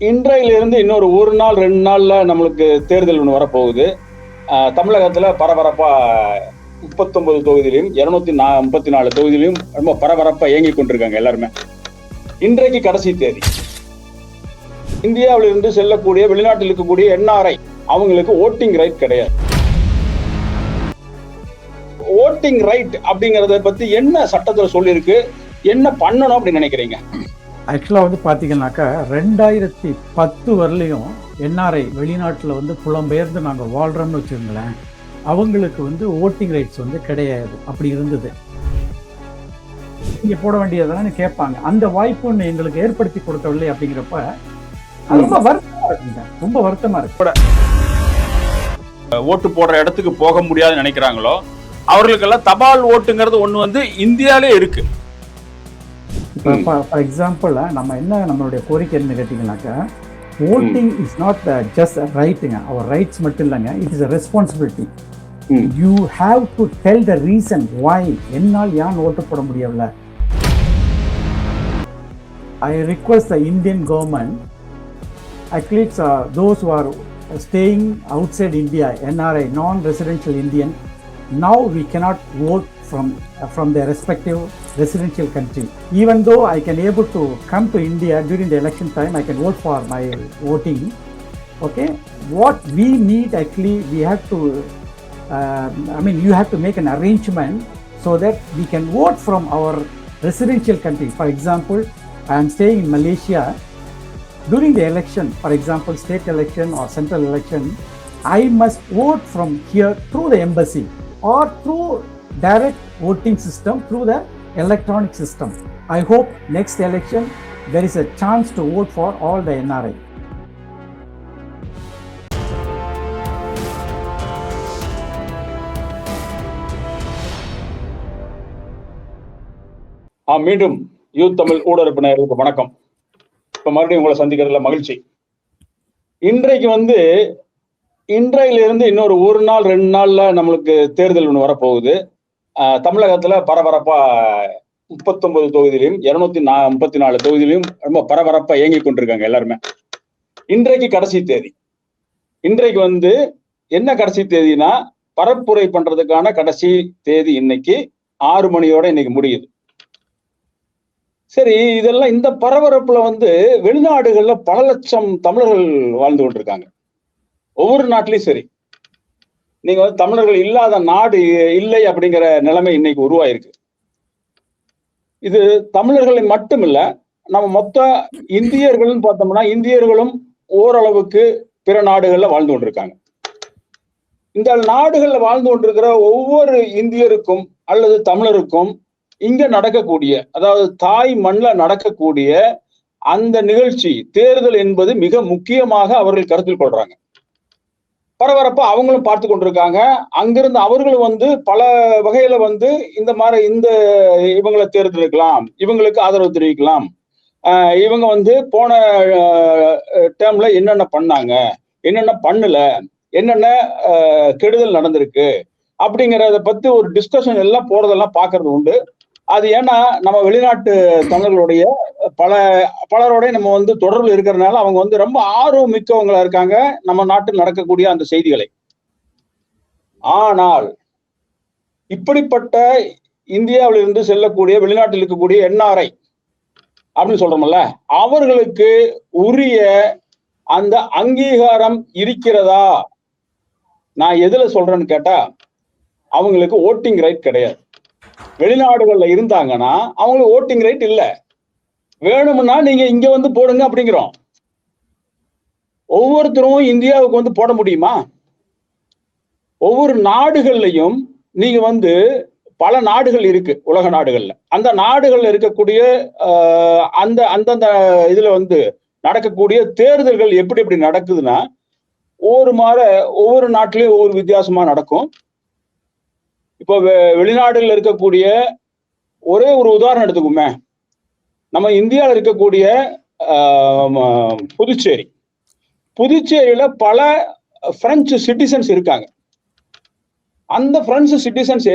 இன்றையிலிருந்து இன்னொரு ஒரு நாள் 2 நாள்ல நம்மளுக்கு தேர்தல் ஒன்று வரப்போகுது. தமிழகத்துல பரபரப்பா 39 தொகுதியிலையும் 234 தொகுதியிலையும் ரொம்ப பரபரப்பா இயங்கிக் கொண்டிருக்காங்க எல்லாருமே. இன்றைக்கு கடைசி தேதி. இந்தியாவில் இருந்து செல்லக்கூடிய வெளிநாட்டில் இருக்கக்கூடிய என்ஆர்ஐ அவங்களுக்கு ஓட்டிங் ரைட் கிடையாது. ஓட்டிங் ரைட் அப்படிங்கறத பத்தி என்ன சட்டத்துல சொல்லியிருக்கு, என்ன பண்ணணும் அப்படின்னு நினைக்கிறீங்க? ஆக்சுவலாக வந்து பார்த்தீங்கன்னாக்கா 2010 வரலையும் என்ஆர்ஐ வெளிநாட்டில் வந்து புலம்பெயர்ந்து நாங்கள் வாழ்கிறோம்னு வச்சுருங்களேன், அவங்களுக்கு வந்து ஓட்டிங் ரைட்ஸ் வந்து கிடையாது. அப்படி இருந்தது. இங்கே போட வேண்டியதானு கேட்பாங்க. அந்த வாய்ப்பு ஒன்று எங்களுக்கு ஏற்படுத்தி கொடுக்கவில்லை. அப்படிங்கிறப்ப ரொம்ப வருத்தமாக இருக்குங்க, ரொம்ப வருத்தமாக இருக்கு. ஓட்டு போடுற இடத்துக்கு போக முடியாதுன்னு நினைக்கிறாங்களோ அவர்களுக்கெல்லாம் தபால் ஓட்டுங்கிறது ஒன்று வந்து இந்தியாவிலே இருக்கு. இப்போ ஃபார் எக்ஸாம்பிள் நம்ம என்ன நம்மளுடைய கோரிக்கை என்ன கேட்டிங்கனாக்கா, ஓட்டிங் இஸ் நாட் ஜஸ்ட் ரைட்டுங்க. அவர் ரைட்ஸ் மட்டும் இல்லைங்க, it is a responsibility. You have to tell the reason why என்னால் ஏன் ஓட்டு போட முடியவில்லை. I request the Indian government, at least those who are staying outside India, NRI, non-residential Indian, now we cannot vote from their respective residential country. Even though I can able to come to India during the election time, I can vote for my voting. Okay, what we need actually, we have to you have to make an arrangement so that we can vote from our residential country. For example, I am staying in Malaysia. During the election, for example, state election or central election, I must vote from here through the embassy or through direct voting system through the electronic system. I hope next election there is a chance to vote for all the NRI. மீண்டும் youth Tamil ஊடகப்பு நேயர்களுக்கு வணக்கம். இப்ப மறுபடியும் உங்களை சந்திக்கிறதுல மகிழ்ச்சி. இன்றைக்கு வந்து இன்றையிலிருந்து இன்னொரு ஒரு நாள் 2 நாள்ல நம்மளுக்கு தேர்தல் ஒன்று வரப்போகுது. தமிழகத்துல பரபரப்பா 39 தொகுதியிலையும் 234 தொகுதியிலையும் ரொம்ப பரபரப்பா இயங்கிக் கொண்டிருக்காங்க எல்லாருமே. இன்றைக்கு கடைசி தேதி. இன்றைக்கு வந்து என்ன கடைசி தேதினா, பரப்புரை பண்றதுக்கான கடைசி தேதி இன்னைக்கு 6 மணியோட இன்னைக்கு முடியுது. சரி, இதெல்லாம் இந்த பரபரப்புல வந்து வெளிநாடுகள்ல பல லட்சம் தமிழர்கள் வாழ்ந்து கொண்டிருக்காங்க. ஒவ்வொரு நாட்டிலையும் சரி, நீங்க வந்து தமிழர்கள் இல்லாத நாடு இல்லை அப்படிங்கிற நிலைமை இன்னைக்கு உருவாயிருக்கு. இது தமிழர்களை மட்டும் இல்ல, நம்ம மொத்த இந்தியர்கள் பார்த்தோம்னா இந்தியர்களும் ஓரளவுக்கு பிற நாடுகள்ல வாழ்ந்து கொண்டிருக்காங்க. இந்த நாடுகள்ல வாழ்ந்து கொண்டிருக்கிற ஒவ்வொரு இந்தியருக்கும் அல்லது தமிழருக்கும் இங்க நடக்கக்கூடிய, அதாவது தாய் மண்ல நடக்கக்கூடிய அந்த நிகழ்ச்சி தேர்தல் என்பது மிக முக்கியமாக அவர்கள் கருத்தில் கொள்றாங்க. பரபரப்பா அவங்களும் பார்த்து கொண்டிருக்காங்க. அங்கிருந்து அவர்களும் வந்து பல வகையில வந்து இந்த மாதிரி இவங்களை தேர்ந்தெடுக்கலாம், இவங்களுக்கு ஆதரவு தெரிவிக்கலாம், இவங்க வந்து போன டேர்ம்ல என்னென்ன பண்ணாங்க, என்னென்ன பண்ணல, என்னென்ன கெடுதல் நடந்திருக்கு அப்படிங்கிறத பத்தி ஒரு டிஸ்கஷன் எல்லாம் போறதெல்லாம் பாக்குறது உண்டு. அது ஏன்னா நம்ம வெளிநாட்டு தமிழர்களுடைய பலரோட நம்ம வந்து தொடர்பு இருக்கிறதுனால அவங்க வந்து ரொம்ப ஆர்வம் மிக்கவங்களா இருக்காங்க நம்ம நாட்டில் நடக்கக்கூடிய அந்த செய்திகளை. ஆனால் இப்படிப்பட்ட இந்தியாவில் இருந்து செல்லக்கூடிய வெளிநாட்டில் இருக்கக்கூடிய என்ஆர்ஐ அப்படின்னு சொல்றோம்ல, அவர்களுக்கு உரிய அந்த அங்கீகாரம் இருக்கிறதா? நான் எதுல சொல்றேன்னு கேட்டா, அவங்களுக்கு ஓட்டிங் ரைட் கிடையாது. வெளிநாடுகள்ல இருந்தாங்கன்னா அவங்களுக்கு ஓட்டிங் ரைட் இல்ல. வேணும்னா நீங்க இங்க வந்து போடுங்க அப்படிங்கிறோம். ஒவ்வொருத்தரும் இந்தியாவுக்கு வந்து போட முடியுமா? ஒவ்வொரு நாடுகள்லையும் நீங்க வந்து பல நாடுகள் இருக்கு உலக நாடுகள்ல. அந்த நாடுகள்ல இருக்கக்கூடிய அந்தந்த இதுல வந்து நடக்கக்கூடிய தேர்தல்கள் எப்படி எப்படி நடக்குதுன்னா, ஒவ்வொரு நாட்டிலையும் ஒவ்வொரு வித்தியாசமா நடக்கும். இப்போ வெளிநாடுல இருக்கக்கூடிய ஒரே ஒரு உதாரணம் எடுத்துக்குமே, நம்ம இந்தியாவில் இருக்கக்கூடிய புதுச்சேரியில பல பிரெஞ்சு சிட்டிசன்ஸ் இருக்காங்க. அந்த பிரெஞ்சு சிட்டிசன்ஸ்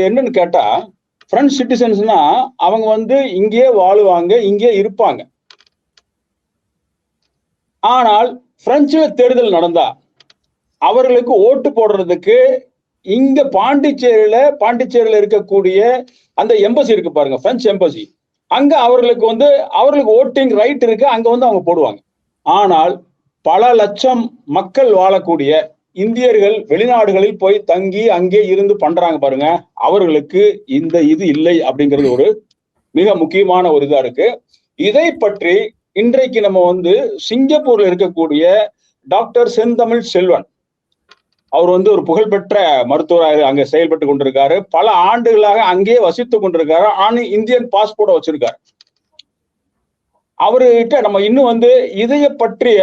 என்னன்னு கேட்டா, பிரெஞ்சு சிட்டிசன்ஸ்னா அவங்க வந்து இங்கேயே வாழுவாங்க, இங்கே இருப்பாங்க. ஆனால் பிரெஞ்சுல தேர்தல் நடந்தா அவர்களுக்கு ஓட்டு போடுறதுக்கு இங்க பாண்டிச்சேரியில இருக்கக்கூடிய அந்த எம்பசி இருக்கு பாருங்க, பிரெஞ்சு எம்பசி, அங்க அவர்களுக்கு ஓட்டிங் ரைட் இருக்கு, அங்க அவங்க போடுவாங்க. ஆனால் பல லட்சம் மக்கள் வாழக்கூடிய இந்தியர்கள் வெளிநாடுகளில் போய் தங்கி அங்கே இருந்து பண்றாங்க பாருங்க, அவர்களுக்கு இந்த இது இல்லை அப்படிங்கிறது ஒரு மிக முக்கியமான ஒரு இதா இருக்கு. இதை பற்றி இன்றைக்கு நம்ம சிங்கப்பூர்ல இருக்கக்கூடிய டாக்டர் செந்தமிழ் செல்வன், அவர் ஒரு புகழ்பெற்ற மருத்துவராக அங்க செயல்பட்டு கொண்டிருக்காரு. பல ஆண்டுகளாக அங்கே வசித்துக் கொண்டிருக்காரு. இந்தியன் பாஸ்போர்ட் வச்சிருக்காரு. அவர்கிட்ட நம்ம இன்னும் இதைய பற்றிய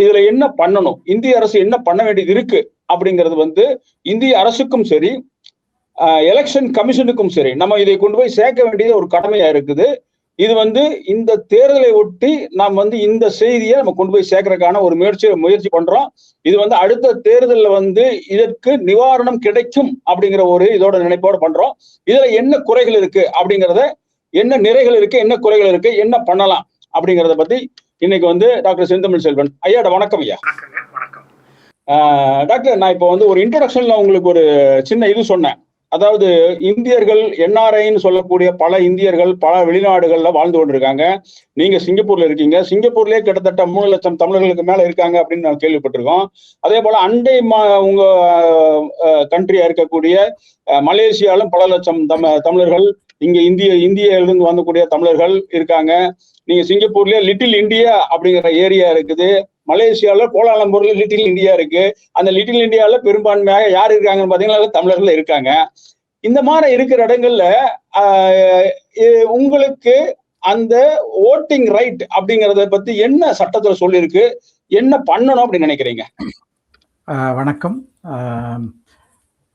இதுல என்ன பண்ணணும், இந்திய அரசு என்ன பண்ண வேண்டியது இருக்கு அப்படிங்கிறது இந்திய அரசுக்கும் சரி, எலெக்ஷன் கமிஷனுக்கும் சரி, நம்ம இதை கொண்டு போய் சேர்க்க வேண்டியது ஒரு கடமையா இருக்குது. இது இந்த தேர்தலை ஒட்டி நாம் இந்த செய்தியை நம்ம கொண்டு போய் சேர்க்கறதுக்கான ஒரு முயற்சி பண்றோம். இது அடுத்த தேர்தலில் இதற்கு நிவாரணம் கிடைக்கும் அப்படிங்கிற ஒரு இதோட நினைப்போட பண்றோம். இதுல என்ன குறைகள் இருக்கு அப்படிங்கிறத, என்ன நிறைகள் இருக்கு, என்ன குறைகள் இருக்கு, என்ன பண்ணலாம் அப்படிங்கிறத பத்தி இன்னைக்கு டாக்டர் செந்தமிழ் செல்வன் ஐயாட வணக்கம் ஐயா. டாக்டர், நான் இப்போ ஒரு இன்ட்ரோடக்ஷன்ல உங்களுக்கு ஒரு சின்ன இது சொன்னேன். அதாவது இந்தியர்கள் என்ஆர்ஐன்னு சொல்லக்கூடிய பல இந்தியர்கள் பல வெளிநாடுகள்ல வாழ்ந்து கொண்டிருக்காங்க. நீங்க சிங்கப்பூர்ல இருக்கீங்க. சிங்கப்பூர்லயே கிட்டத்தட்ட 3 லட்சம் தமிழர்களுக்கு மேல இருக்காங்க அப்படின்னு நான் கேள்விப்பட்டிருக்கோம். அதே போல அண்டை உங்க கண்ட்ரியா இருக்கக்கூடிய மலேசியாலும் பல லட்சம் தமிழர்கள், இங்க இந்தியிலிருந்து வரக்கூடிய தமிழர்கள் இருக்காங்க. நீங்க சிங்கப்பூர்லயே லிட்டில் இந்தியா அப்படிங்கிற ஏரியா இருக்குது. மலேசியால கோலாலம்பூர்ல லிட்டில் இந்தியா இருக்கு. அந்த லிட்டில் இந்தியால பெரும்பான்மையாக யார் இருக்காங்கன்னு பாத்தீங்கன்னா தமிழர்கள் இருக்காங்க. இந்த மாதிரி இருக்கிற இடங்கள்ல உங்களுக்கு அந்த ஓட்டிங் ரைட் அப்படிங்கறத பத்தி என்ன சட்டத்துல சொல்லியிருக்கு, என்ன பண்ணணும் அப்படின்னு நினைக்கிறீங்க? வணக்கம்.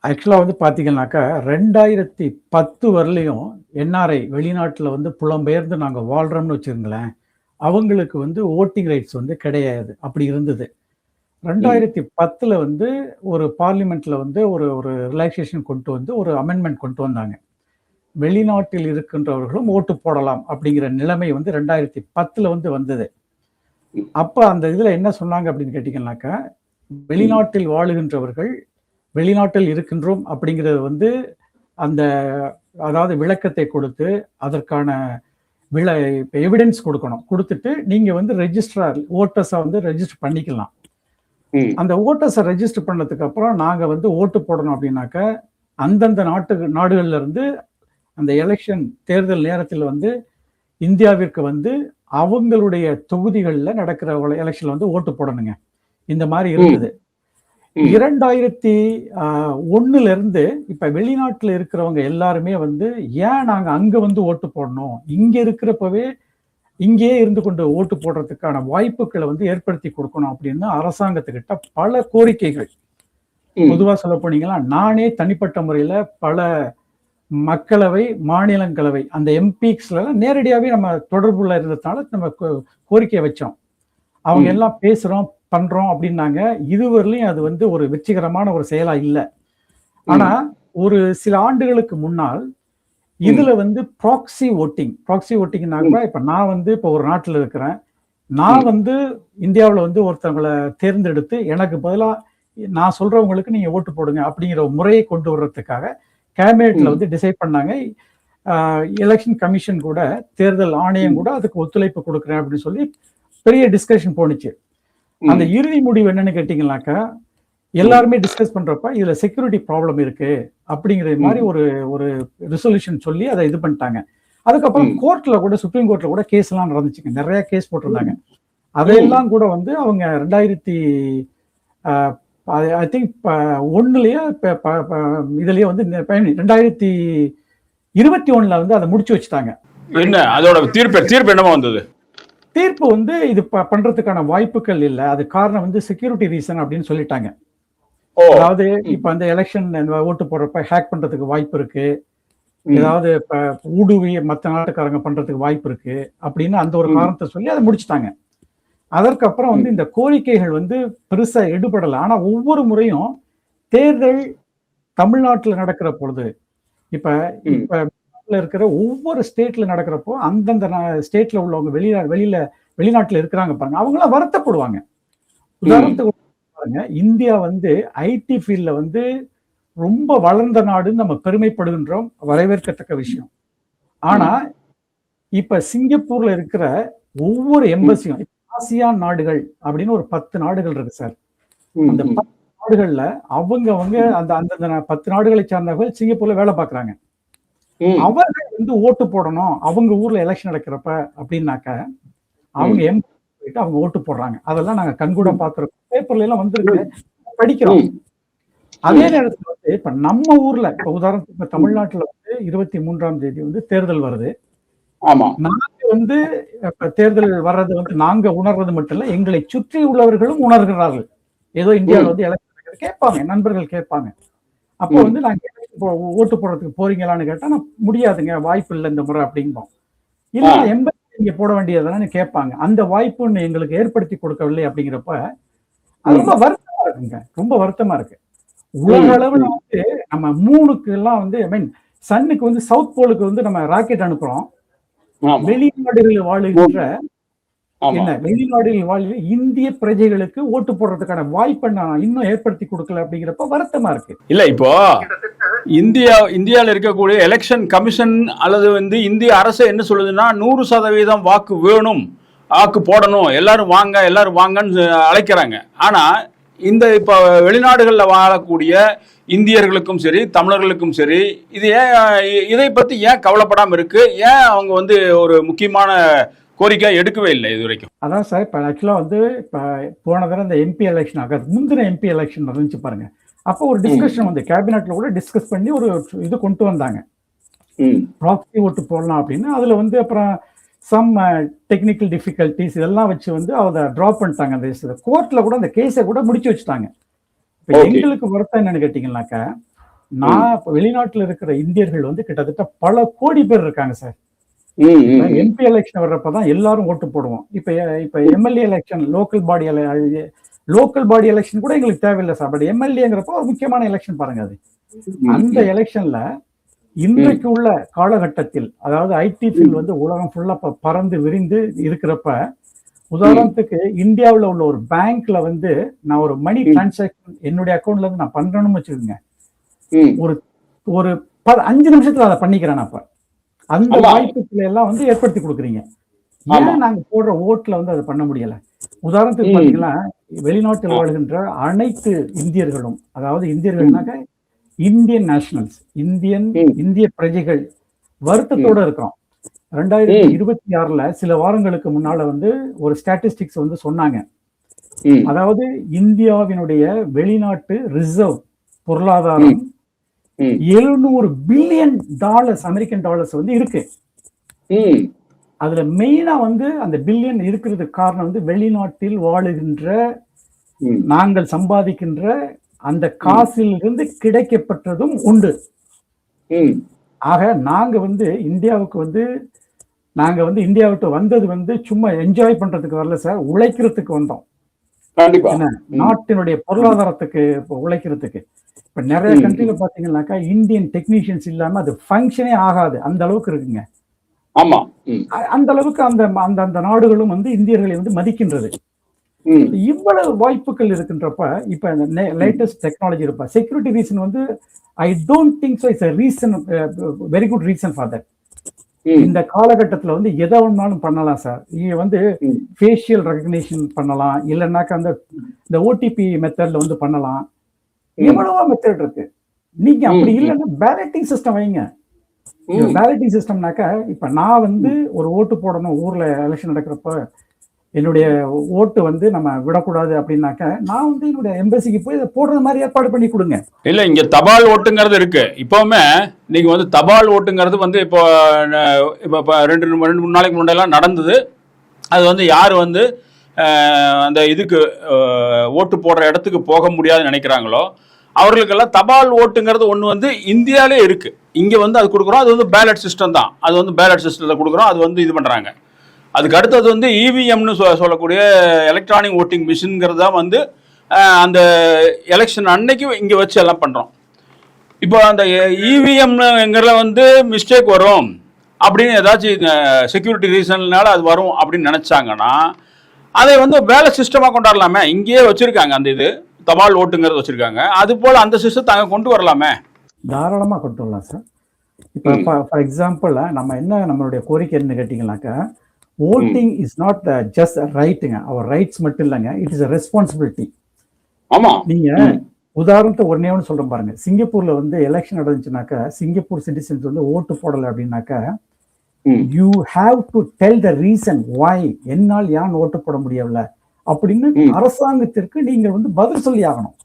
ஆக்சுவலாக பார்த்தீங்கன்னாக்கா 2010 வரலையும் என்ஆர்ஐ வெளிநாட்டில் புலம்பெயர்ந்து நாங்கள் வாழ்கிறோம்னு வச்சுருங்களேன், அவங்களுக்கு ஓட்டிங் ரைட்ஸ் கிடையாது. அப்படி இருந்தது. 2010 ஒரு பார்லிமெண்ட்ல ஒரு ஒரு ரிலாக்ஸேஷன் கொண்டு ஒரு அமெண்ட்மெண்ட் கொண்டு வந்தாங்க. வெளிநாட்டில் இருக்கின்றவர்களும் ஓட்டு போடலாம் அப்படிங்கிற நிலைமை 2010 வந்தது. அப்ப அந்த இதுல என்ன சொன்னாங்க அப்படின்னு கேட்டீங்கன்னாக்கா, வெளிநாட்டில் வாழுகின்றவர்கள் வெளிநாட்டில் இருக்கின்றோம் அப்படிங்கிறது அந்த அதாவது விளக்கத்தை கொடுத்து அதற்கான எவிடன்ஸ் கொடுக்கணும். கொடுத்துட்டு நீங்க ரெஜிஸ்டர் ஓட்டர்ஸை ரெஜிஸ்டர் பண்ணிக்கலாம். அந்த ஓட்டர்ஸை ரெஜிஸ்டர் பண்ணதுக்கு அப்புறம் நாங்க ஓட்டு போடணும் அப்படின்னாக்க அந்தந்த நாடுகள்ல இருந்து அந்த எலெக்ஷன் தேர்தல் நேரத்தில் இந்தியாவிற்கு அவங்களுடைய தொகுதிகளில் நடக்கிற எலெக்ஷன்ல ஓட்டு போடணுங்க. இந்த மாதிரி இருந்தது. 2001 இருந்து இப்ப வெளிநாட்டுல இருக்கிறவங்க எல்லாருமே ஏன் நாங்க அங்க ஓட்டு போடணும், இங்க இருக்கிறப்பவே இங்கேயே இருந்து கொண்டு ஓட்டு போடுறதுக்கான வாய்ப்புகளை ஏற்படுத்தி கொடுக்கணும் அப்படின்னு அரசாங்கத்துக்கிட்ட பல கோரிக்கைகள். பொதுவா சொல்ல போனீங்கன்னா, நானே தனிப்பட்ட முறையில பல மக்களவை மாநிலங்களவை அந்த எம்பிக்ஸ்ல நேரடியாவே நம்ம தொடர்புல இருந்ததுனால நம்ம கோரிக்கை வச்சோம். அவங்க எல்லாம் பேசுறோம் பண்றோம் அப்படின்னாங்க. இதுவரையிலும் அது ஒரு வெற்றிகரமான ஒரு செயலா இல்லை. ஆனா ஒரு சில ஆண்டுகளுக்கு முன்னால் இதுல ப்ராக்சி ஓட்டிங்னாக்க, இப்ப நான் இப்ப ஒரு நாட்டுல இருக்கிறேன், நான் இந்தியாவில் ஒருத்தவங்களை தேர்ந்தெடுத்து எனக்கு பதிலா நான் சொல்றவங்களுக்கு நீங்க ஓட்டு போடுங்க அப்படிங்கிற ஒரு முறையை கொண்டு வர்றதுக்காக கேபினெட்ல டிசைட் பண்ணாங்க. எலெக்ஷன் கமிஷன் கூட, தேர்தல் ஆணையம் கூட அதுக்கு ஒத்துழைப்பு கொடுக்குறேன் அப்படின்னு சொல்லி பெரிய டிஸ்கஷன் போனுச்சு. அந்த இறுதி முடிவு என்னன்னு கேட்டீங்கன்னாக்கா, எல்லாருமே டிஸ்கஸ் பண்றப்ப இதுல செக்யூரிட்டி ப்ராப்ளம் இருக்கு அப்படிங்கிற மாதிரி ஒரு ரெசல்யூஷன் சொல்லி அதை இது பண்ணிட்டாங்க. அதுக்கப்புறம் கோர்ட்ல கூட, சுப்ரீம் கோர்ட்ல கூட கேஸ் எல்லாம் நடந்துச்சுங்க. நிறைய கேஸ் போட்டிருந்தாங்க. அதையெல்லாம் கூட அவங்க 2001லயே இதுலயே 2021 அதை முடிச்சு வச்சுட்டாங்க. என்ன அதோட தீர்ப்பு என்னமா வந்தது? தீர்ப்பு இது பண்றதுக்கான வாய்ப்புகள் இல்லை. அது காரணம் செக்யூரிட்டி ரீசன் அப்படின்னு சொல்லிட்டாங்க. அதாவது இப்ப அந்த எலெக்ஷன் ஓட்டு போடுறப்ப ஹேக் பண்றதுக்கு வாய்ப்பு இருக்கு, ஏதாவது இப்ப ஊடுருவி மற்ற நாட்டுக்காரங்க பண்றதுக்கு வாய்ப்பு இருக்கு அப்படின்னு அந்த ஒரு காரணத்தை சொல்லி அதை முடிச்சுட்டாங்க. அதற்கப்புறம் இந்த கோரிக்கைகள் பெருசா எடுபடல. ஆனா ஒவ்வொரு முறையும் தேர்தல் தமிழ்நாட்டுல நடக்கிற பொழுது, இப்ப இருக்கிற ஒவ்வொரு ஸ்டேட்ல நடக்கிறப்போ அந்தந்த ஸ்டேட்ல உள்ளவங்க வெளியில வெளிநாட்டுல இருக்கிறாங்க பாருங்க, அவங்களாம் வருத்தப்படுவாங்க. உதாரணத்துக்கு பாருங்க, இந்தியா வந்து ஐடி ஃபீல்ட்ல வந்து ரொம்ப வளர்ந்த நாடுன்னு நம்ம பெருமைப்படுகின்றோம், வரவேற்கத்தக்க விஷயம். ஆனா இப்ப சிங்கப்பூர்ல இருக்கிற ஒவ்வொரு எம்பசியும், ஆசியான் நாடுகள் அப்படின்னு ஒரு 10 நாடுகள் இருக்கு சார். அந்த 10 நாடுகள்ல அவங்க அந்த அந்த 10 நாடுகளை சார்ந்தவர்கள் சிங்கப்பூர்ல வேலை பார்க்கறாங்க. அவர்கள் வந்து ஓட்டு போடணும் அவங்க ஊர்ல எலெக்ஷன் நடக்கிறப்ப அப்படின்னாக்க அவங்க எம்பசி போயிட்டு அவங்க ஓட்டு போடுறாங்க. அதெல்லாம் நாங்க கண்கூட பார்த்திருக்கோம், பேப்பர்ல எல்லாம் வந்திருக்கு, படிக்கிறோம். அதே நேரத்துல வந்து இப்ப நம்ம ஊர்ல, இப்ப உதாரணத்துக்கு இப்ப தமிழ்நாட்டுல வந்து 23ஆம் தேதி வந்து தேர்தல் வருது. நாங்க வந்து இப்ப தேர்தல் வர்றது வந்து நாங்க உணர்றது மட்டும் இல்ல, எங்களை சுற்றி உள்ளவர்களும் உணர்கிறார்கள். ஏதோ இந்தியாவில் வந்து எலெக்ஷன் கேட்பாங்க, நண்பர்கள் கேட்பாங்க. அப்போ வந்து நாங்க ஓட்டு போடுறதுக்கு போறீங்களான்னு கேட்டா, நான் முடியாதுங்க, வாய்ப்பு இல்லை இந்த முறை அப்படிம்போம். இல்ல எம்பசி நீங்க போட வேண்டியதுதானே கேட்பாங்க. அந்த வாய்ப்பு எங்களுக்கு ஏற்படுத்தி கொடுக்கவில்லை அப்படிங்கிறப்ப அது ரொம்ப வருத்தமா இருக்குங்க, ரொம்ப வருத்தமா இருக்கு. உலக அளவுல வந்து நம்ம மூணுக்கு எல்லாம் வந்து ஐ மீன் சன்னுக்கு வந்து சவுத் போலுக்கு வந்து நம்ம ராக்கெட் அனுப்புறோம். வெளிநாடுகளில் வாழுகின்ற வெளிநாடுகளில் வாழ்கிற இந்திய பிரஜைகளுக்கு ஓட்டு போடுறதுக்கான வாய்ப்பை நான் இன்னும் ஏற்படுத்தி கொடுக்கல அப்படிங்கிறப்ப வருத்தமா இருக்கு. இல்ல இப்போ இந்தியாவில் இருக்கக்கூடிய எலெக்ஷன் கமிஷன் அல்லது வந்து இந்திய அரசு என்ன சொல்லுதுன்னா 100% வாக்கு வேணும், வாக்கு போடணும், எல்லாரும் வாங்கன்னு அழைக்கிறாங்க. ஆனா இந்த இப்ப வெளிநாடுகளில் வாழக்கூடிய இந்தியர்களுக்கும் சரி தமிழர்களுக்கும் சரி இதை பத்தி ஏன் கவலைப்படாம இருக்கு? ஏன் அவங்க வந்து ஒரு முக்கியமான கோரிக்கை எடுக்கவே இல்லை இது வரைக்கும்? அதான் சார், இப்போ ஆக்சுவலாக வந்து இப்போ போன தடவை இந்த எம்பி எலெக்ஷன் ஆகாது, முந்தின எம்பி எலெக்ஷன் இருந்துச்சு பாருங்க. அப்போ ஒரு டிஸ்கஷன் வந்து கேபினெட்ல கூட டிஸ்கஸ் பண்ணி ஒரு இது கொண்டு வந்தாங்க, ப்ராக்ஸி ஓட்டு போடலாம் அப்படின்னு. அதுல வந்து அப்புறம் சம் டெக்னிக்கல் டிஃபிகல்டிஸ் இதெல்லாம் வச்சு வந்து அதை ட்ராப் பண்ணிட்டாங்க. அந்த கோர்ட்ல கூட அந்த கேஸை கூட முடிச்சு வச்சுட்டாங்க. இப்போ எங்களுக்கு வருத்தம் என்னன்னு கேட்டீங்கன்னாக்கா, நான் இப்போ வெளிநாட்டில் இருக்கிற இந்தியர்கள் வந்து கிட்டத்தட்ட பல கோடி பேர் இருக்காங்க சார். எம்பி எலெக்ஷன் வர்றப்பதான் எல்லாரும் ஓட்டு போடுவோம். இப்ப MLA election, local body election கூட எங்களுக்கு தேவையில்லை சார். பட் எம்எல்ஏங்கிறப்ப ஒரு முக்கியமான எலெக்ஷன் பாருங்க. அது அந்த எலெக்ஷன்ல இன்றைக்கு உள்ள காலகட்டத்தில், அதாவது ஐடி ஃபீல்ட் வந்து உலகம் ஃபுல்லா பறந்து விரிந்து இருக்கிறப்ப, உதாரணத்துக்கு இந்தியாவில் உள்ள ஒரு பேங்க்ல வந்து நான் ஒரு மணி டிரான்சாக்சன் என்னுடைய அக்கௌண்ட்ல இருந்து நான் பண்றேன்னு வச்சுக்கோங்க, ஒரு 5 நிமிஷத்துல அதை பண்ணிக்கிறேன். அப்ப அந்த வாய்ப்புகளை எல்லாம் வந்து ஏற்படுத்தி கொடுக்குறீங்க. ஏன் நாங்க போடுற ஓட்டுல வந்து அதை பண்ண முடியல? உதாரணத்துக்கு பாத்தீங்கன்னா, வெளிநாட்டில் வாழ்கின்ற அனைத்து இந்தியர்களும், அதாவது இந்தியர்கள்னாக்க இந்தியன் நேஷனல்ஸ், இந்திய பிரஜைகள் வருத்தத்தோட இருக்கிறோம். 2026 சில வாரங்களுக்கு முன்னால வந்து ஒரு ஸ்டாட்டிஸ்டிக்ஸ் வந்து சொன்னாங்க. அதாவது இந்தியாவினுடைய வெளிநாட்டு ரிசர்வ் பொருளாதாரம் $700 பில்லியன் அமெரிக்கன் டாலர்ஸ் வந்து இருக்கு. அதுல மெயினா வந்து அந்த பில்லியன் இருக்கிறதுக்கு காரணம் வந்து வெளிநாட்டில் வாழுகின்ற நாங்கள் சம்பாதிக்கின்ற அந்த காசில் இருந்து கிடைக்கப்பட்டதும் உண்டு. ஆக நாங்க வந்து இந்தியாவுக்கு வந்தது வந்து சும்மா என்ஜாய் பண்றதுக்கு வரல சார், உழைக்கிறதுக்கு வந்தோம். நாட்டினுடைய பொருளாதாரத்துக்கு உழைக்கிறதுக்கு. இப்ப நிறைய கண்ட்ரில பாத்தீங்கன்னாக்கா இந்தியன் டெக்னீஷியன்ஸ் இல்லாம அது ஃபங்க்ஷனே ஆகாது, அந்த அளவுக்கு இருக்குங்க. ஆமா, அந்த அளவுக்கு அந்த நாடுகளும் வந்து இந்தியர்களை வந்து மதிக்கின்றது. இவ்வளவு வாய்ப்புகள் இருக்கின்றப்ப இப்ப லேட்டஸ்ட் டெக்னாலஜி இருப்ப செக்யூரிட்டி ரீசன் வந்து I don't think so it's a reason, very good reason for that. இந்த காலகட்டத்துல வந்து எதை ஒன்னாலும் பண்ணலாம் சார். நீங்க வந்து ஃபேஷியல் ரெகக்னிஷன் பண்ணலாம், இல்லைன்னாக்கா இந்த ஓடிபி மெத்தட்ல வந்து பண்ணலாம், எவ்வளவோ மெத்தட் இருக்கு. நீங்க அப்படி இல்லைன்னா பேலட்டிங் சிஸ்டம் வைங்க. பேலட்டிங் சிஸ்டம்னாக்கா இப்ப நான் வந்து ஒரு ஓட்டு போடணும், ஊர்ல எலெக்ஷன் நடக்கிறப்ப என்னுடைய ஓட்டு வந்து நம்ம விடக்கூடாது அப்படின்னாக்க நான் வந்து என்னுடைய எம்பசிக்கு போய் இதை போடுற மாதிரி ஏற்பாடு பண்ணி கொடுங்க. இல்ல, இங்க தபால் ஓட்டுங்கிறது இருக்கு. இப்பவுமே நீங்க வந்து தபால் ஓட்டுங்கிறது வந்து இப்போ 2-3 நாளைக்கு முன்னாடிலாம் நடந்தது. அது வந்து யார் வந்து அந்த இதுக்கு ஓட்டு போடுற இடத்துக்கு போக முடியாதுன்னு நினைக்கிறாங்களோ அவர்களுக்கெல்லாம் தபால் ஓட்டுங்கிறது ஒன்று வந்து இந்தியாவிலே இருக்கு. இங்க வந்து அது கொடுக்குறோம், அது வந்து பேலட் சிஸ்டம் தான். அது வந்து பேலட் சிஸ்டத்தை கொடுக்குறோம், அது வந்து இது பண்றாங்க. அதுக்கு அடுத்தது வந்து இவிஎம்னு சொல்லக்கூடிய எலக்ட்ரானிக் ஓட்டிங் மிஷின்ங்கிறது தான் வந்து அந்த எலெக்ஷன் அன்னைக்கு இங்கே வச்சு எல்லாம் பண்ணுறோம். இப்போ அந்த இவிஎம்ங்கிறத வந்து மிஸ்டேக் வரும், அப்படின்னு ஏதாச்சும் செக்யூரிட்டி ரீசன்னால அது வரும் அப்படின்னு நினைச்சாங்கன்னா அதை வந்து வேலை சிஸ்டமா கொண்டாடலாமே. இங்கேயே வச்சிருக்காங்க அந்த இது தபால் ஓட்டுங்கிறது வச்சிருக்காங்க, அது போல அந்த சிஸ்டத்தை அங்க கொண்டு வரலாமே. தாராளமா கொண்டு வரலாம் சார். இப்போ ஃபார் எக்ஸாம்பிள் நம்ம என்ன நம்மளுடைய கோரிக்கை என்ன கேட்டீங்கன்னாக்கா, ஓட்டிங் இஸ் நாட் ஜஸ்ட் ரைட்டுங்க, அவர் ரைட்ஸ் மட்டும் இல்லைங்க, இட் இஸ் அ ரெஸ்பான்சிபிலிட்டி. ஆமா, நீங்க உதாரணத்தை ஒன்னே ஒன்று சொல்றேன் பாருங்க. சிங்கப்பூர்ல வந்து எலெக்ஷன் நடந்துச்சுனாக்கா, சிங்கப்பூர் சிட்டிசன்ஸ் வந்து ஓட்டு போடலை அப்படின்னாக்கா, you have to tell the reason why, என்னால் ஏன் ஓட்டு போட முடியவில்ல அப்படின்னு அரசாங்கத்திற்கு நீங்க வந்து பதில் சொல்லி ஆகணும்.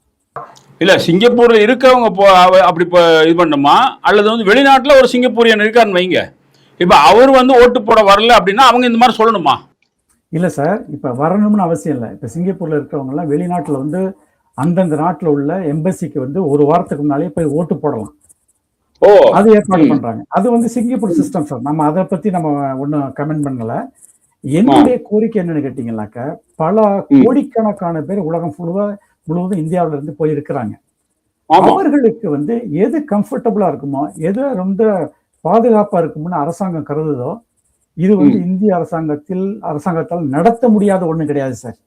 இல்ல சிங்கப்பூர்ல இருக்கவங்க அப்படி இது பண்ணுமா, அல்லது வந்து வெளிநாட்டுல ஒரு சிங்கப்பூரியன் இருக்காருன்னு வைங்க, இப்ப அவர் வந்து ஓட்டு போட வரல அப்படின்னா அவங்க இந்த மாதிரி சொல்லணுமா? இல்ல சார், இப்ப வரணும்னு அவசியம் இல்லை. இப்ப சிங்கப்பூர்ல இருக்கிறவங்க எல்லாம் வெளிநாட்டுல வந்து அந்தந்த நாட்டுல உள்ள எம்பசிக்கு வந்து ஒரு வாரத்துக்கு முன்னாலே போய் ஓட்டு போடலாம். அது ஏற்பாடு பண்றாங்க. அது வந்து சிங்கப்பூர் சிஸ்டம் சார். நம்ம அதை பத்தி நம்ம ஒன்னும் கமெண்ட் பண்ணல. என்னுடைய கோரிக்கை என்னன்னு கேட்டீங்கன்னாக்க, பல கோடிக்கணக்கான பேர் உலகம் முழுவதும் இந்தியாவில இருந்து போயிருக்கிறாங்க. அவர்களுக்கு வந்து எது கம்ஃபர்டபுளா இருக்குமோ, எது ரொம்ப பாதுகாப்பா இருக்கும்னு அரசாங்கம் கருதுதோ, இது வந்து இந்திய அரசாங்கத்தால் நடத்த முடியாத ஒண்ணு கிடையாது சார்.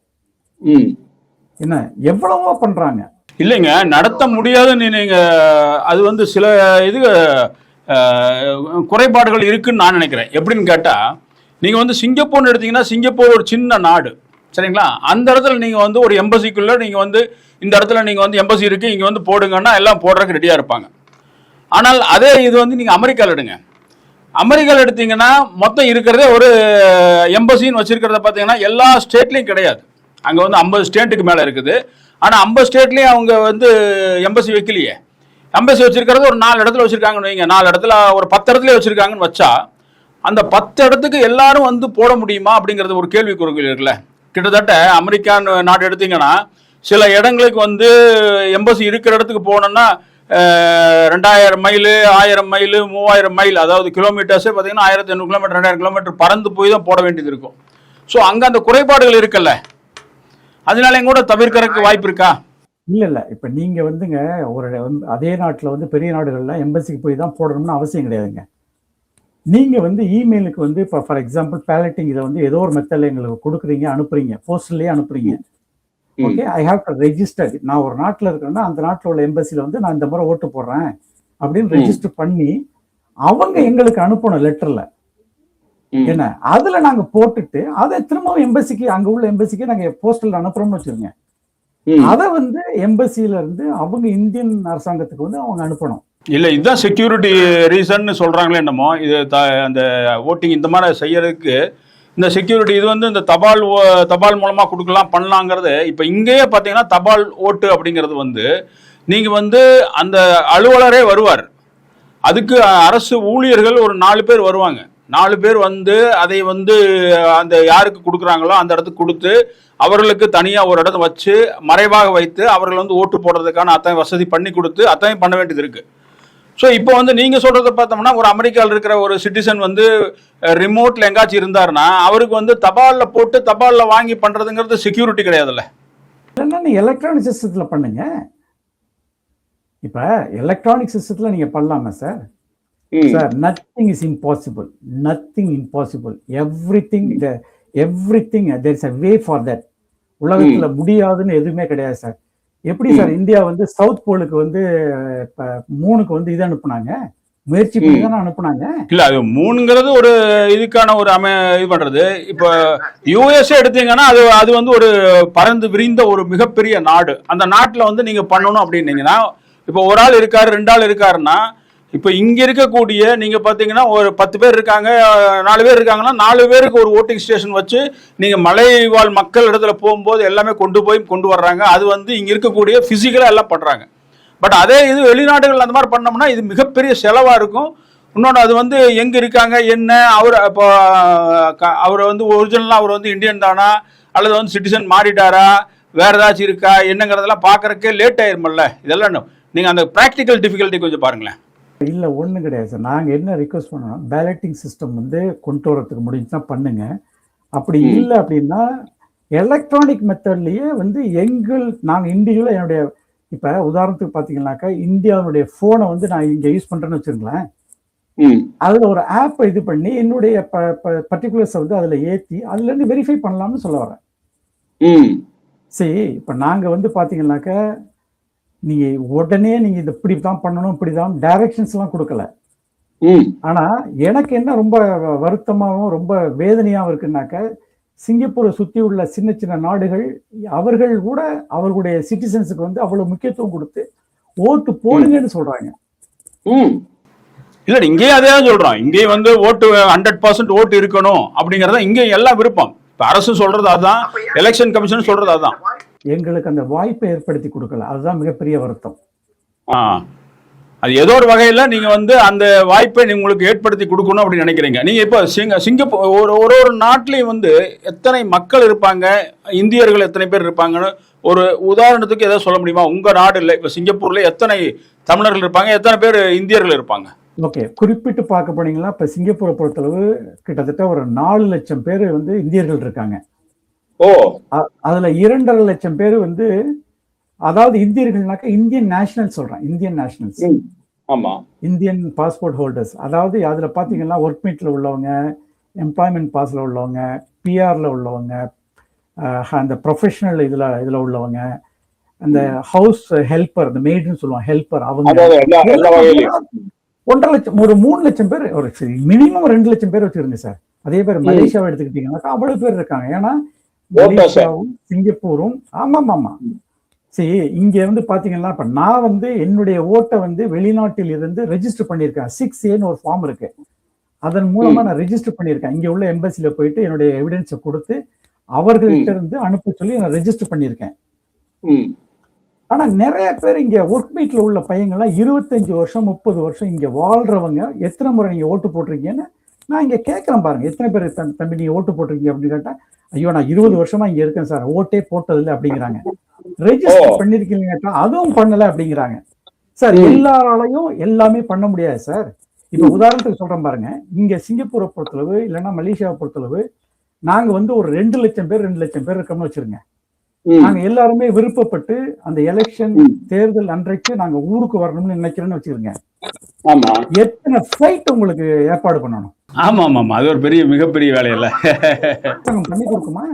என்ன எவ்வளவோ பண்றாங்க. இல்லைங்க, நடத்த முடியாதுன்னு நீங்க அது வந்து சில இது குறைபாடுகள் இருக்குன்னு நான் நினைக்கிறேன். எப்படின்னு கேட்டா, நீங்க வந்து சிங்கப்பூர்னு எடுத்தீங்கன்னா, சிங்கப்பூர் ஒரு சின்ன நாடு சரிங்களா, அந்த இடத்துல நீங்க வந்து ஒரு எம்பசிக்குள்ள நீங்க வந்து இந்த இடத்துல நீங்க வந்து எம்பசி இருக்கு இங்க வந்து போடுங்கன்னா எல்லாம் போடுறதுக்கு ரெடியா இருப்பாங்க. ஆனால் அதே இது வந்து நீங்க அமெரிக்கால எடுங்க. அமெரிக்கால எடுத்தீங்கன்னா மொத்தம் இருக்கிறதே ஒரு எம்பசின்னு வச்சிருக்கிறத பார்த்தீங்கன்னா எல்லா ஸ்டேட்லையும் கிடையாது. அங்க வந்து 50 ஸ்டேட்டுக்கு மேல இருக்குது. ஆனா 50 ஸ்டேட்லயும் அவங்க வந்து எம்பசி வைக்கலையே. எம்பசி வச்சிருக்கிறது ஒரு 4 இடத்துல வச்சிருக்காங்கன்னு வைங்க, 4 இடத்துல ஒரு 10 இடத்துல வச்சிருக்காங்கன்னு வச்சா, அந்த 10 இடத்துக்கு எல்லாரும் வந்து போட முடியுமா அப்படிங்கிறது ஒரு கேள்விக்குறிகள் இருக்குல்ல. கிட்டத்தட்ட அமெரிக்கான் நாடு எடுத்தீங்கன்னா சில இடங்களுக்கு வந்து எம்பசி இருக்கிற இடத்துக்கு போனோம்னா 2000 மைல் 1000 மைல் 3000 மைல், அதாவது கிலோமீட்டர்ஸே பார்த்தீங்கன்னா 1500 கிலோமீட்டர் 2000 கிலோமீட்டர் பறந்து போய் தான் போட வேண்டியது இருக்கும். ஸோ அங்கே அந்த குறைபாடுகள் இருக்குல்ல, அதனால கூட தவிர்க்கிறதுக்கு வாய்ப்பு இருக்கா? இல்ல இப்ப நீங்க வந்துங்க ஒரு அதே நாட்டுல வந்து பெரிய நாடுகள்ல எம்பசிக்கு போய் தான் போடணும்னு அவசியம் கிடையாதுங்க. நீங்க வந்து இமெயிலுக்கு வந்து இப்போ ஃபார் எக்ஸாம்பிள் பேலட்டிங் இதை வந்து ஏதோ ஒரு மெத்தட்ல எங்களுக்கு கொடுக்குறீங்க, அனுப்புறீங்க, போஸ்ட்லயே அனுப்புறீங்க. Okay, I have to register. நான் ஒரு நாட்டில் இருக்கிறேன்னா அந்த நாட்டில் உள்ள எம்பசில வந்து நான் இந்த முறை ஓட்டு போடுறேன் அப்படின்னு ரெஜிஸ்டர் பண்ணி அவங்க எங்களுக்கு அனுப்பணும் லெட்டர்ல. என்ன அதுல நாங்க போட்டுட்டு அதை திரும்பவும் எம்பசிக்கு, அங்க உள்ள எம்பசிக்கு நாங்க போஸ்டல் அனுப்புறோம்னு வச்சிருங்க. அதை வந்து எம்பசில இருந்து அவங்க இந்தியன் அரசாங்கத்துக்கு வந்து அவங்க அனுப்பணும். இல்ல இதுதான் செக்யூரிட்டி ரீசன் சொல்றாங்களே என்னமோ, இது அந்த ஓட்டிங் இந்த மாதிரி செய்யறதுக்கு இந்த செக்யூரிட்டி இது வந்து இந்த தபால் மூலமா கொடுக்கலாம் பண்ணலாங்கிறது. இப்ப இங்கேயே பாத்தீங்கன்னா தபால் ஓட்டு அப்படிங்கிறது வந்து நீங்க வந்து அந்த அலுவலரே வருவார், அதுக்கு அரசு ஊழியர்கள் ஒரு 4 பேர் வருவாங்க. 4 பேர் வந்து அதை வந்து அந்த யாருக்கு கொடுக்குறாங்களோ அந்த இடத்துக்கு கொடுத்து அவர்களுக்கு தனியா ஒரு இடத்த வச்சு மறைவாக வைத்து அவர்கள் வந்து ஓட்டு போடுறதுக்கான அத்தனை வசதி பண்ணி கொடுத்து அத்தனை பண்ண வேண்டியது இருக்கு. ஸோ இப்போ வந்து நீங்க சொல்றத பார்த்தோம்னா ஒரு அமெரிக்காவில் இருக்கிற ஒரு சிட்டிசன் வந்து ரிமோட்ல எங்காச்சும் இருந்தாருன்னா அவருக்கு வந்து தபால்ல போட்டு தபால்ல வாங்கி பண்றதுங்கிறது செக்யூரிட்டி கிடையாதுல்ல. நீங்க எலக்ட்ரானிக் சிஸ்டத்துல பண்ணுங்க. இப்ப எலக்ட்ரானிக் சிஸ்டத்துல நீங்க பண்ணலாமா sir? Sir nothing is impossible, nothing impossible, everything there is a way for that. உலகத்துல முடியாதுன்னு எதுவுமே கிடையாது சார். எப்படி சார் இந்தியா வந்து சவுத் போலுக்கு வந்து மூணுக்கு வந்து இது அனுப்புனாங்க, முயற்சி பண்ணி தானே அனுப்புனாங்க. இல்ல அது மூணுங்கிறது ஒரு இதுக்கான ஒரு இது பண்றது. இப்போ யூஎஸ்ஏ எடுத்தீங்கன்னா அது வந்து ஒரு பறந்து விரிந்த ஒரு மிகப்பெரிய நாடு. அந்த நாட்டுல வந்து நீங்க பண்ணணும் அப்படின்னீங்கன்னா இப்போ ஒரு ஆள் இருக்காரு 2 ஆள் இருக்காருன்னா, இப்போ இங்க இருக்கக்கூடிய நீங்க பாத்தீங்கன்னா ஒரு 10 பேர் இருக்காங்க 4 பேர் இருக்காங்கன்னா 4 பேருக்கு ஒரு ஓட்டிங் ஸ்டேஷன் வச்சு நீங்க மலைவாழ் மக்கள் இடத்துல போகும்போது எல்லாமே கொண்டு வர்றாங்க. அது வந்து இங்க இருக்கக்கூடிய பிசிக்கலா எல்லாம் பண்றாங்க. பட் அதே இது வெளிநாடுகள் அந்த மாதிரி பண்ணோம்னா இது மிகப்பெரிய செலவா இருக்கும். இன்னொன்று அது வந்து எங்க இருக்காங்க என்ன, இப்போ அவர் வந்து ஒரிஜினலா அவர் வந்து இந்தியன் தானா அல்லது வந்து சிட்டிசன் மாறிட்டாரா வேற ஏதாச்சும் இருக்கா என்னங்கிறதெல்லாம் பாக்குறதுக்கே லேட் ஆயிருமில்ல. இதெல்லாம் நீங்க அந்த பிராக்டிக்கல் டிஃபிகல்ட்டி கொஞ்சம் பாருங்களேன். இல்லை ஒன்றும் கிடையாது சார். நாங்கள் என்ன ரிக்வஸ்ட் பண்ணோம், பேலட்டிங் சிஸ்டம் வந்து கொண்டு வரதுக்கு முடிஞ்சுன்னா பண்ணுங்க. அப்படி இல்லை அப்படின்னா எலக்ட்ரானிக் மெத்தட்லேயே வந்து நாங்கள் இண்டிவிஜுவலாக என்னுடைய இப்போ உதாரணத்துக்கு பார்த்தீங்கன்னாக்கா இந்தியாவுடைய ஃபோனை வந்து நான் இங்கே யூஸ் பண்ணுறேன்னு வச்சுருங்களேன். அதுல ஒரு ஆப் இது பண்ணி என்னுடைய பர்டிகுலர்ஸ் வந்து அதுல ஏத்தி அதுல இருந்து வெரிஃபை பண்ணலாம்னு சொல்ல வரேன். சரி, இப்ப நாங்க வந்து பாத்தீங்கன்னாக்க நீங்க உடனே நீங்க இது இப்படிதான் பண்ணணும் இப்படிதான் டைரக்ஷன்ஸ் எல்லாம் கொடுக்கல. ஆனா எனக்கு என்ன ரொம்ப வருத்தமாகவும் ரொம்ப வேதனையாகவும் இருக்குன்னாக்க சிங்கப்பூரை சுத்தி உள்ள சின்ன சின்ன நாடுகள் அவர்கள் கூட அவர்களுடைய சிட்டிசன்ஸுக்கு வந்து அவ்வளவு முக்கியத்துவம் கொடுத்து ஓட்டு போடுங்கன்னு சொல்றாங்க. இல்ல இங்கேயும் அதே சொல்றோம். இங்கேயும் வந்து ஓட்டு 100% ஓட்டு இருக்கணும் அப்படிங்கறத இங்கேயும் எல்லாம் விருப்பம். இப்ப அரசு சொல்றது அதான், எலெக்ஷன் கமிஷன் சொல்றது அதான். எங்களுக்கு அந்த வாய்ப்பை ஏற்படுத்தி கொடுக்கல, அதுதான் மிகப்பெரிய வருத்தம். அது ஏதோ ஒரு வகையில நீங்க வந்து அந்த வாய்ப்பை உங்களுக்கு ஏற்படுத்தி கொடுக்கணும் அப்படின்னு நினைக்கிறீங்க. நீங்க இப்போ சிங்கப்பூர் ஒரு நாட்டிலையும் வந்து எத்தனை மக்கள் இருப்பாங்க, இந்தியர்கள் எத்தனை பேர் இருப்பாங்கன்னு ஒரு உதாரணத்துக்கு ஏதாவது சொல்ல முடியுமா? உங்க நாடு இல்லை, இப்ப சிங்கப்பூர்ல எத்தனை தமிழர்கள் இருப்பாங்க, எத்தனை பேர் இந்தியர்கள் இருப்பாங்க? ஓகே, குறிப்பிட்டு பார்க்க போனீங்கன்னா இப்ப சிங்கப்பூரை பொறுத்தளவு கிட்டத்தட்ட ஒரு 4 லட்சம் பேர் வந்து இந்தியர்கள் இருக்காங்க. அதுல 2.5 லட்சம் பேர் வந்து, அதாவது இந்தியர்கள்னாக்க இந்தியன் நேஷனல் சொல்றேன், Indian nationals, Indian passport holders. அதாவது அதுல பாத்தீங்கன்னா ஒர்க் மீட்ல உள்ளவங்க, எம்ப்ளாய்மெண்ட் பாஸ்ல உள்ளவங்க, பிஆர்ல உள்ளவங்க, அந்த ப்ரொஃபஷனல் இதுல உள்ளவங்க, அந்த ஹவுஸ் ஹெல்பர், அந்த மெய்டுன்னு சொல்லுவாங்க, ஹெல்பர், அவங்க 1.5 லட்சம், ஒரு 3 லட்சம் பேர், ஒரு மினிமம் 2 லட்சம் பேர் வச்சிருங்க சார். அதே பேர் மலேசியாவை எடுத்துக்கிட்டீங்கன்னா அவ்வளவு பேர் இருக்காங்க. ஏன்னா மலேசியாவும் சிங்கப்பூரும், ஆமா சரி, இங்க வந்து பாத்தீங்கன்னா இப்ப நான் வந்து என்னுடைய ஓட்டை வந்து வெளிநாட்டில் இருந்து ரெஜிஸ்டர் பண்ணியிருக்கேன். 6A ஒரு ஃபார்ம் இருக்கு, அதன் மூலமா நான் ரெஜிஸ்டர் பண்ணியிருக்கேன். இங்க உள்ள எம்பசில போயிட்டு என்னுடைய எவிடன்ஸை கொடுத்து அவர்கள்ட்ட இருந்து அனுப்ப சொல்லி நான் ரெஜிஸ்டர் பண்ணியிருக்கேன். ஆனா நிறைய பேர் இங்க ஒர்க் மீட்ல உள்ள பையங்கள்லாம் 25 வருஷம் 30 வருஷம் இங்க வாழ்றவங்க எத்தனை முறை நீங்க ஓட்டு போட்டிருக்கீங்கன்னு நான் இங்க கேட்கறேன் பாருங்க. எத்தனை பேர் தம்பி நீங்க ஓட்டு போட்டிருக்கீங்க அப்படின்னு கேட்டா, ஐயோ நான் 20 வருஷமா இங்க இருக்கேன் சார், ஓட்டே போட்டதில்லை அப்படிங்கிறாங்க. ரெஜிஸ்டர் பண்ணிருக்கீங்க கேட்டா அதுவும் பண்ணல அப்படிங்கிறாங்க. சார் எல்லாராலையும் எல்லாமே பண்ண முடியாது சார். இப்ப உதாரணத்துக்கு சொல்றேன் பாருங்க, இங்க சிங்கப்பூரை பொறுத்தளவு இல்லைன்னா மலேசியாவை பொறுத்தளவு நாங்க வந்து ஒரு 2 லட்சம் பேர் இருக்கோம்னு வச்சிருங்க. நாங்க எல்லாருமே விருப்பப்பட்டு அந்த எலெக்ஷன் தேர்தல் அன்றைக்கு நாங்க ஊருக்கு வரணும்னு நினைக்கிறேன்னு வச்சிருங்க. எத்தனை ஃபிளைட் உங்களுக்கு ஏற்பாடு பண்ணணும்? ஆமா, அது ஒரு பெரிய மிகப்பெரிய வேலை இல்ல, பண்ணி கொடுக்குமா?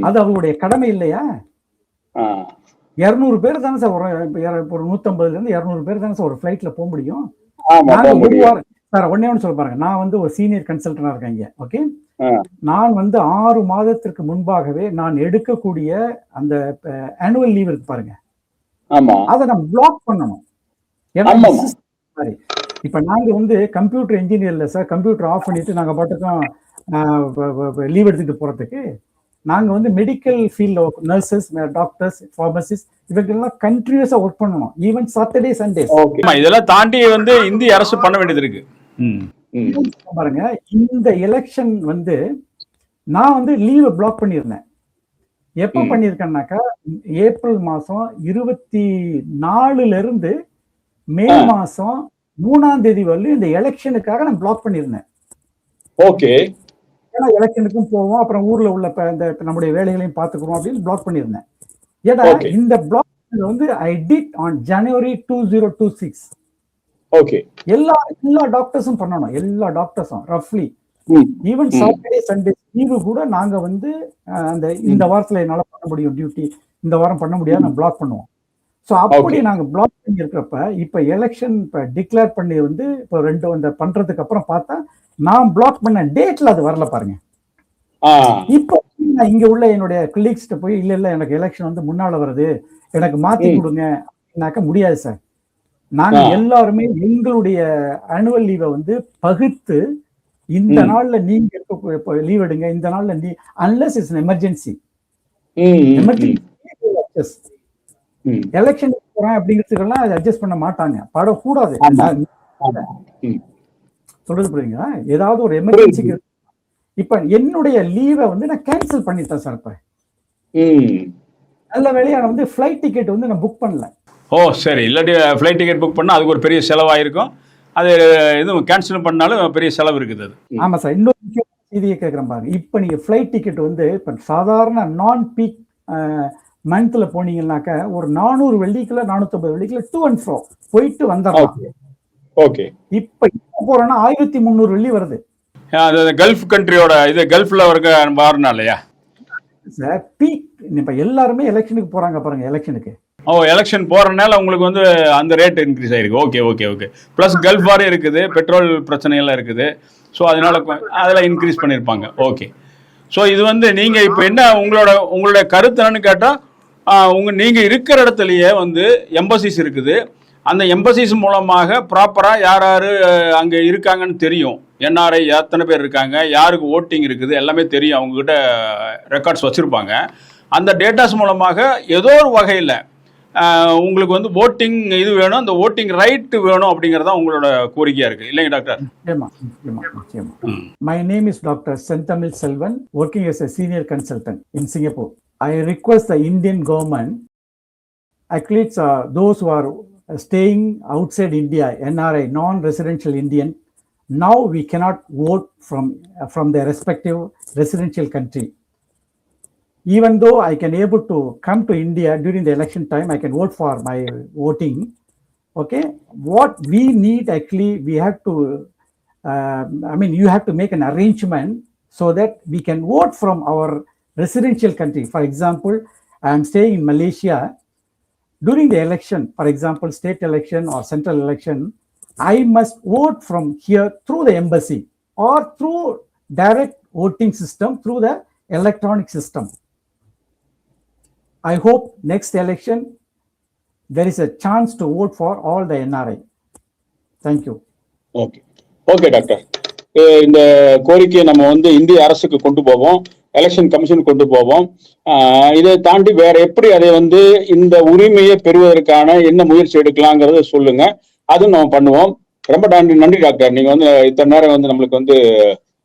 அது அவங்களுடைய கடமை இல்லையா? 200 பேர் தானே சார் ஒரு 150ல இருந்து 200 பேர் தானே சார் ஒரு ஃபிளைட்ல போக முடியும். சார் ஒன்னே ஒன்று சொல்ல பாருங்க, நான் வந்து ஒரு சீனியர் கன்சல்டனா இருக்கேன் இங்க. ஓகே, நான் வந்து 6 மாதத்திற்கு முன்பாகவே நான் எடுக்கக்கூடிய அந்த ஆனுவல் லீவ் இருக்கு பாருங்க, அதை நான் பிளாக் பண்ணணும். இப்ப நாங்க வந்து கம்ப்யூட்டர் இன்ஜினியர்ல சார், கம்ப்யூட்டர் ஆஃப் பண்ணிட்டு நாங்க பாட்டுக்கும் லீவ் எடுத்துட்டு போறதுக்கு, நாங்க வந்து மெடிக்கல் ஃபீல்ட்ல நர்சஸ், டாக்டர்ஸ், பார்மசிஸ்ட் இவங்கெல்லாம் கண்டினியூஸா ஒர்க் பண்ணணும், ஈவன் சாட்டர்டே சண்டே. இதெல்லாம் தாண்டி வந்து இந்திய அரசு பண்ண வேண்டியது இருக்கு. பாருங்க, இந்த எலெக்ஷன் வந்து நான் வந்து லீவை பிளாக் பண்ணியிருந்தேன். எப்ப பண்ணிருக்கேன்னாக்கா ஏப்ரல் மாசம் 24ல இருந்து மே மாசம் 3ஆம் தேதி வரலும் இந்த எலெக்ஷனுக்காக நான் பிளாக் பண்ணியிருந்தேன். ஓகே, ஏன்னா எலெக்ஷனுக்கும் போவோம், அப்புறம் ஊர்ல உள்ள இந்த நம்முடைய வேலைகளையும் பார்த்துக்கிறோம் அப்படின்னு பிளாக் பண்ணியிருந்தேன். ஏன்னா இந்த பிளாக் வந்து I did on January 2026. Okay, எல்லா டாக்டர்ஸும் பண்ணணும், எல்லா டாக்டர்ஸும் ரஃப்லி ஈவன் சாட்டர்டே சண்டே லீவு கூட நாங்க வந்து அந்த இந்த வாரத்துல என்னால பண்ண முடியும் டியூட்டி, இந்த வாரம் பண்ண முடியாது, நான் பிளாக் பண்ணுவோம். ஸோ அப்படி நாங்க பிளாக் பண்ணி இருக்கிறப்ப இப்ப எலெக்ஷன் இப்ப டிக்ளேர் பண்ணி வந்து இப்போ 2 இந்த பண்றதுக்கு அப்புறம் பார்த்தா நான் பிளாக் பண்ண டேட்ல அது வரல பாருங்க. இப்போ இங்க உள்ள என்னுடைய கொலீக்ஸ்கிட்ட போய் இல்ல எனக்கு எலெக்ஷன் வந்து முன்னால வருது, எனக்கு மாத்தி கொடுங்க அப்படின்னாக்க முடியாது சார். நாங்க எல்லாருமே எங்களுடைய ஆனுவல் லீவை வந்து பகுத்து இந்த நாள்ல நீங்க லீவ் எடுங்க, இந்த நாள்ல அன்லெஸ் இட்ஸ் எமர்ஜென்சி எலெக்ஷன் போறேன் அப்படிங்கிறதுக்கெல்லாம் அதை அட்ஜஸ்ட் பண்ண மாட்டாங்க, படக்கூடாது. சொல்றது புரியுங்களா? ஏதாவது ஒரு எமர்ஜென்சிக்கு இப்ப என்னுடைய லீவை வந்து நான் கேன்சல் பண்ணிட்டேன் சார். இப்ப நல்ல வேலையா வந்து ஃபிளைட் டிக்கெட் வந்து நான் புக் பண்ணல. சரி, இல்லாட்டி ஃபிளைட் டிக்கெட் புக் பண்ணா அதுக்கு ஒரு பெரிய செலவாயிருக்கும், அது எதுவும் கேன்சல் பண்ணாலும் பெரிய செலவு இருக்குது அது. ஆமா சார், இன்னொரு செய்தியை கேட்குறேன் பாருங்க. இப்ப நீங்க ஃபிளைட் டிக்கெட் வந்து இப்ப சாதாரண நான் பீக் மந்த்ல போனீங்கன்னாக்க ஒரு 400 வெள்ளிக்குள்ள 450 வெள்ளிக்குள்ள டூ அண்ட் ஃப்ரோ போயிட்டு வந்துடலாம். ஓகே. இப்ப போறோம்னா 1300 வெள்ளி வருது அது கல்ஃப் கண்ட்ரியோட இது கல்ஃப்ல இருக்க மாறினாலையா சார். பீக் இப்ப எல்லாருமே எலெக்ஷனுக்கு போறாங்க பாருங்க. எலெக்ஷனுக்கு எலெக்ஷன் போறதுனால உங்களுக்கு வந்து அந்த ரேட் இன்க்ரீஸ் ஆயிருக்கு. Okay okay okay. Plus gulf war இருக்குது, பெட்ரோல் பிரச்சனையெல்லாம் இருக்குது. ஸோ அதனால அதெல்லாம் இன்க்ரீஸ் பண்ணியிருப்பாங்க. ஓகே. ஸோ இது வந்து நீங்க இப்போ என்ன உங்களோட கருத்து என்னன்னு கேட்டா, நீங்க இருக்கிற இடத்துலயே வந்து எம்பசிஸ் இருக்குது. அந்த எம்பசிஸ் மூலமாக ப்ராப்பரா யார் யாரு அங்க இருக்காங்கன்னு தெரியும். என்ஆர்ஐ எத்தனை பேர் இருக்காங்க, யாருக்கு ஓட்டிங் இருக்குது, எல்லாமே தெரியும். அவங்க கிட்ட ரெக்கார்ட்ஸ் வச்சிருப்பாங்க. அந்த டேட்டாஸ் மூலமாக ஏதோ ஒரு வகையில் உங்களுக்கு வந்து ஓட்டிங் இது வேணும், அந்த ஓட்டிங் ரைட் வேணும் அப்படிங்கறத உங்களோட கோரிக்கையா இருக்கு இல்லைங்க doctor? My name is Dr. Sentamil Selvan, working as a senior consultant in Singapore. I request the Indian government, athletes, those who are staying outside India, NRI, non-residential Indian, now we cannot vote from their respective residential country. Even though I can able to come to India during the election time, I can vote for my voting. Okay, what we need actually, we have to, you have to make an arrangement so that we can vote from our residential country. For example, I am staying in Malaysia. During the election, for example, state election or central election, I must vote from here through the embassy or through direct voting system through the electronic system. I hope next election there is a chance to vote for all the NRI. Thank you. Okay okay doctor. இந்த கோரிக்கையை நம்ம வந்து இந்திய அரசுக்கு கொண்டு போவோம், election commission கொண்டு போவோம். இதை தாண்டி வேற எப்படி அதை வந்து இந்த உரிமையை பெறுவதற்கான என்ன முயற்சி எடுக்கலாங்கிறத சொல்லுங்க. அதுவும் நம்ம பண்ணுவோம். ரொம்ப நன்றி டாக்டர். நீங்க வந்து இத்தனை நேரம் வந்து நம்மளுக்கு வந்து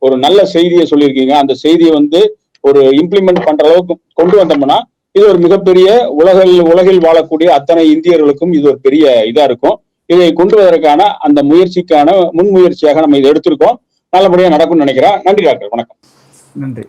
ஒரு நல்ல செய்தியை சொல்லியிருக்கீங்க. அந்த செய்தியை வந்து ஒரு இம்ப்ளிமெண்ட் பண்ற அளவுக்கு கொண்டு வந்தோம்னா இது ஒரு மிகப்பெரிய உலகில் வாழக்கூடிய அத்தனை இந்தியர்களுக்கும் இது ஒரு பெரிய இதா இருக்கும். இதை கொண்டு வருவதற்கான அந்த முயற்சிக்கான முன்முயற்சியாக நம்ம இதை எடுத்திருக்கோம். நல்லபடியா நடக்கும்னு நினைக்கிறேன். நன்றி டாக்டர். வணக்கம். நன்றி.